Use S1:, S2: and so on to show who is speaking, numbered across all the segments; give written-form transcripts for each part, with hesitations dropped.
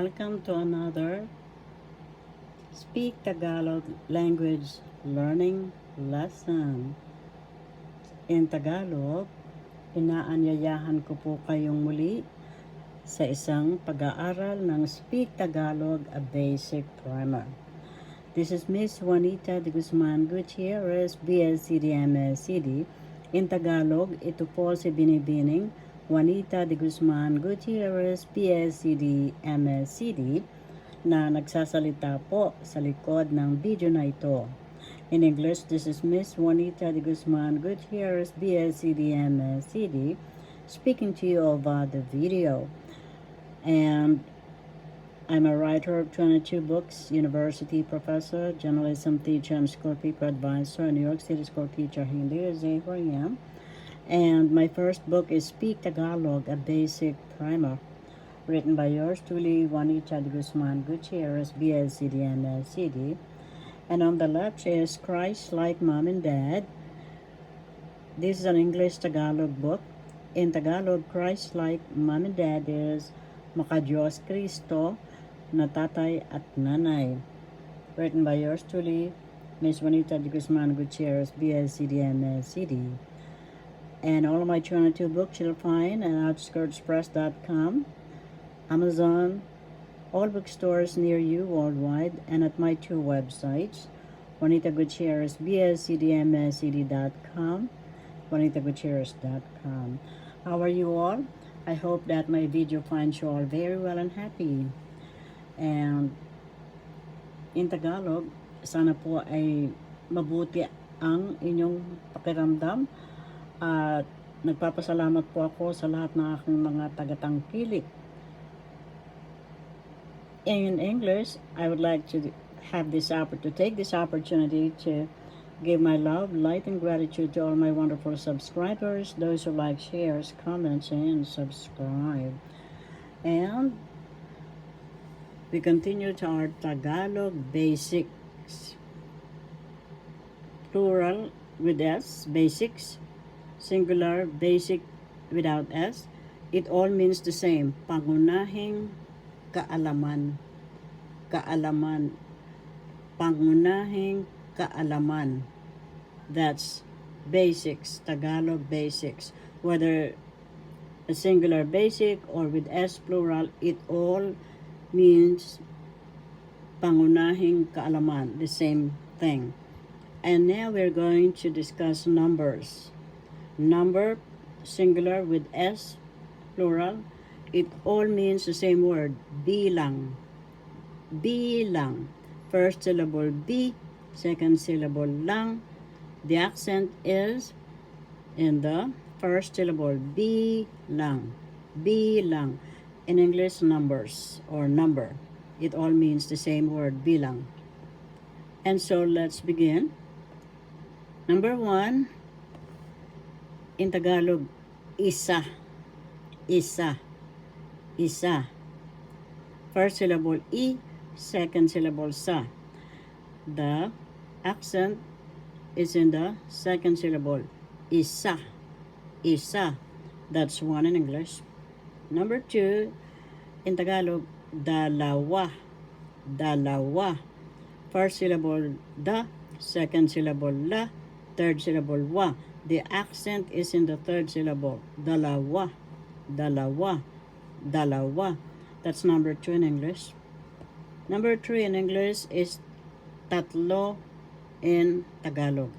S1: Welcome to another Speak Tagalog language learning lesson. In Tagalog, inaanyayahan ko po kayong muli sa isang pag-aaral ng Speak Tagalog, a Basic Primer. This is Miss Juanita de Guzman Gutierrez, BSCD, MSCD. In Tagalog, ito po si Binibining Juanita de Guzman Gutierrez, PSCD, MSCD, na nagsasalita po sa likod ng video na ito. In English, this is Miss Juanita de Guzman Gutierrez, BSCD, MSCD, speaking to you over the video. And I'm a writer of 22 books, university professor, journalism teacher, and school paper advisor, New York City school teacher, Hindi is where I am. And my first book is Speak Tagalog, a Basic Primer, written by yours truly, Juanita de Guzman Gutierrez, BSCD, MSCD. And on the left is Christ Like Mom and Dad. This is an English Tagalog book. In Tagalog, Christ Like Mom and Dad is Makadiyos Kristo na tatay at nanay. Written by yours truly, Miss Juanita de Guzman Gutierrez, BSCD, MSCD. And all of my 22 books you'll find at outskirtspress.com, Amazon, all bookstores near you worldwide, and at my two websites, Juanita Gutierrez, BSCDMSCD.com, JuanitaGutierrez.com. How are you all? I hope that my video finds you all very well and happy. And in Tagalog, sana po ay mabuti ang inyong pakiramdam. At nagpapasalamat po ako sa lahat ng aking mga tagatangkilik. In English, I would like to take this opportunity to give my love, light, and gratitude to all my wonderful subscribers, those who like, shares, comments, and subscribe. And we continue to our Tagalog basics. Plural with S, basics. Singular, basic, without S. It all means the same. Pangunahing kaalaman. Kaalaman. Pangunahing kaalaman. That's basics, Tagalog basics. Whether a singular basic or with S plural, it all means pangunahing kaalaman, the same thing. And now we're going to discuss numbers. Number, singular with S, plural, it all means the same word, bilang. Bilang. First syllable B, second syllable lang. The accent is in the first syllable, bilang. Bilang. In English, numbers or number. It all means the same word, bilang. And so let's begin. Number 1, in Tagalog, isa. Isa. Isa. First syllable E, second syllable sa. The accent is in the second syllable. Isa. Isa. That's one in English. Number 2, in Tagalog, dalawa. Dalawa. First syllable da, second syllable la, third syllable wa. The accent is in the third syllable. Dalawa. Dalawa. Dalawa. That's number 2 in English. Number 3 in English is tatlo in Tagalog.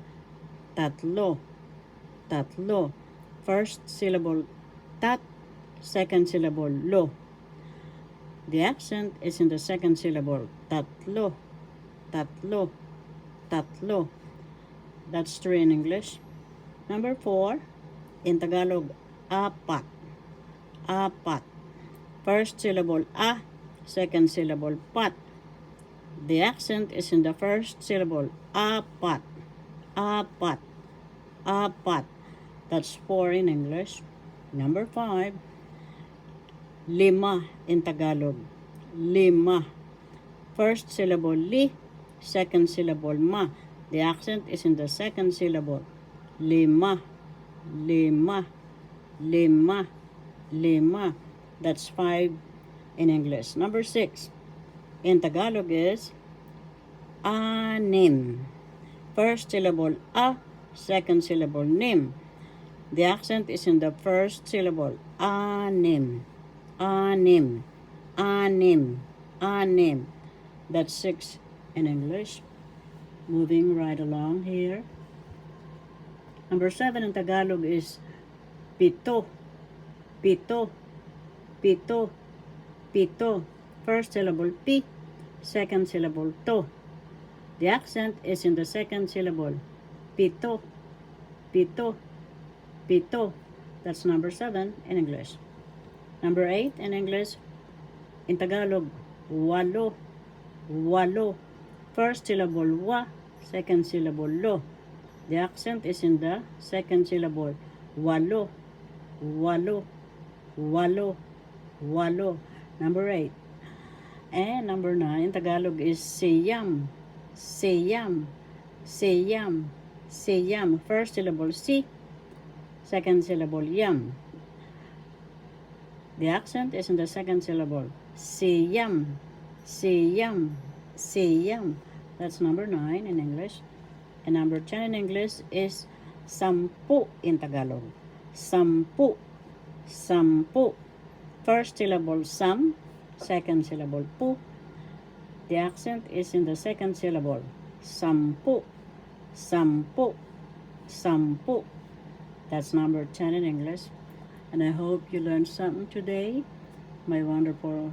S1: Tatlo. Tatlo. First syllable tat, second syllable lo. The accent is in the second syllable. Tatlo. Tatlo. Tatlo. That's 3 in English. Number 4, in Tagalog, apat. Apat. First syllable a, second syllable pat. The accent is in the first syllable, apat. Apat. Apat. That's 4 in English. Number 5, lima in Tagalog. Lima. First syllable li, second syllable ma. The accent is in the second syllable. Lima. Lima. Lima. Lima. That's 5 in English. Number 6 in Tagalog is anim. First syllable a, second syllable nim. The accent is in the first syllable. Anim. Anim. Anim. Anim. That's 6 in English. Moving right along here. Number 7 in Tagalog is pito. Pito. Pito. Pito. First syllable P, second syllable to. The accent is in the second syllable. Pito. Pito. Pito. That's number 7 in English. Number 8 in English, in Tagalog, walo. Walo. First syllable wa, second syllable lo. The accent is in the second syllable. Walo. Walo. Walo. Walo. Number 8. And number 9 in Tagalog is siyam. Siyam. Siyam. Siyam. First syllable si, second syllable yam. The accent is in the second syllable. Siyam. Siyam. Siyam. That's number 9 in English. And number 10 in English is sampu in Tagalog. Sampu. Sampu. First syllable sam, second syllable pu. The accent is in the second syllable. Sampu. Sampu. Sampu. That's number 10 in English. And I hope you learned something today, my wonderful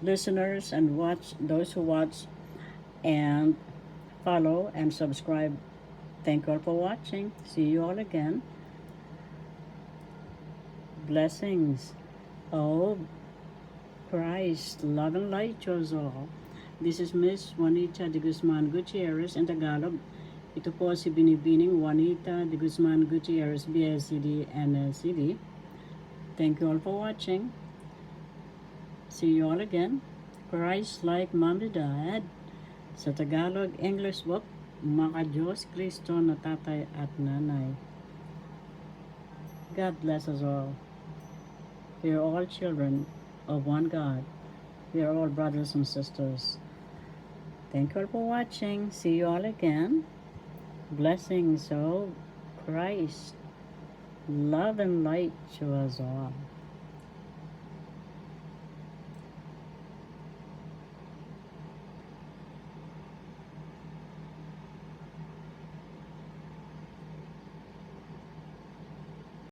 S1: listeners, and those who watch and follow and subscribe. Thank you all for watching. See you all again. Blessings. Oh, Christ, love and light yours all. This is Miss Juanita de Guzman Gutierrez in Tagalog. Ito po si Binibining Juanita de Guzman Gutierrez, BSCD and LCD. Thank you all for watching. See you all again. Christ like Mommy Dad. Sa Tagalog English book, Maka Diyos Kristo na tatay at nanay. God bless us all. We are all children of one God. We are all brothers and sisters. Thank you all for watching. See you all again. Blessings of Christ. Love and light to us all.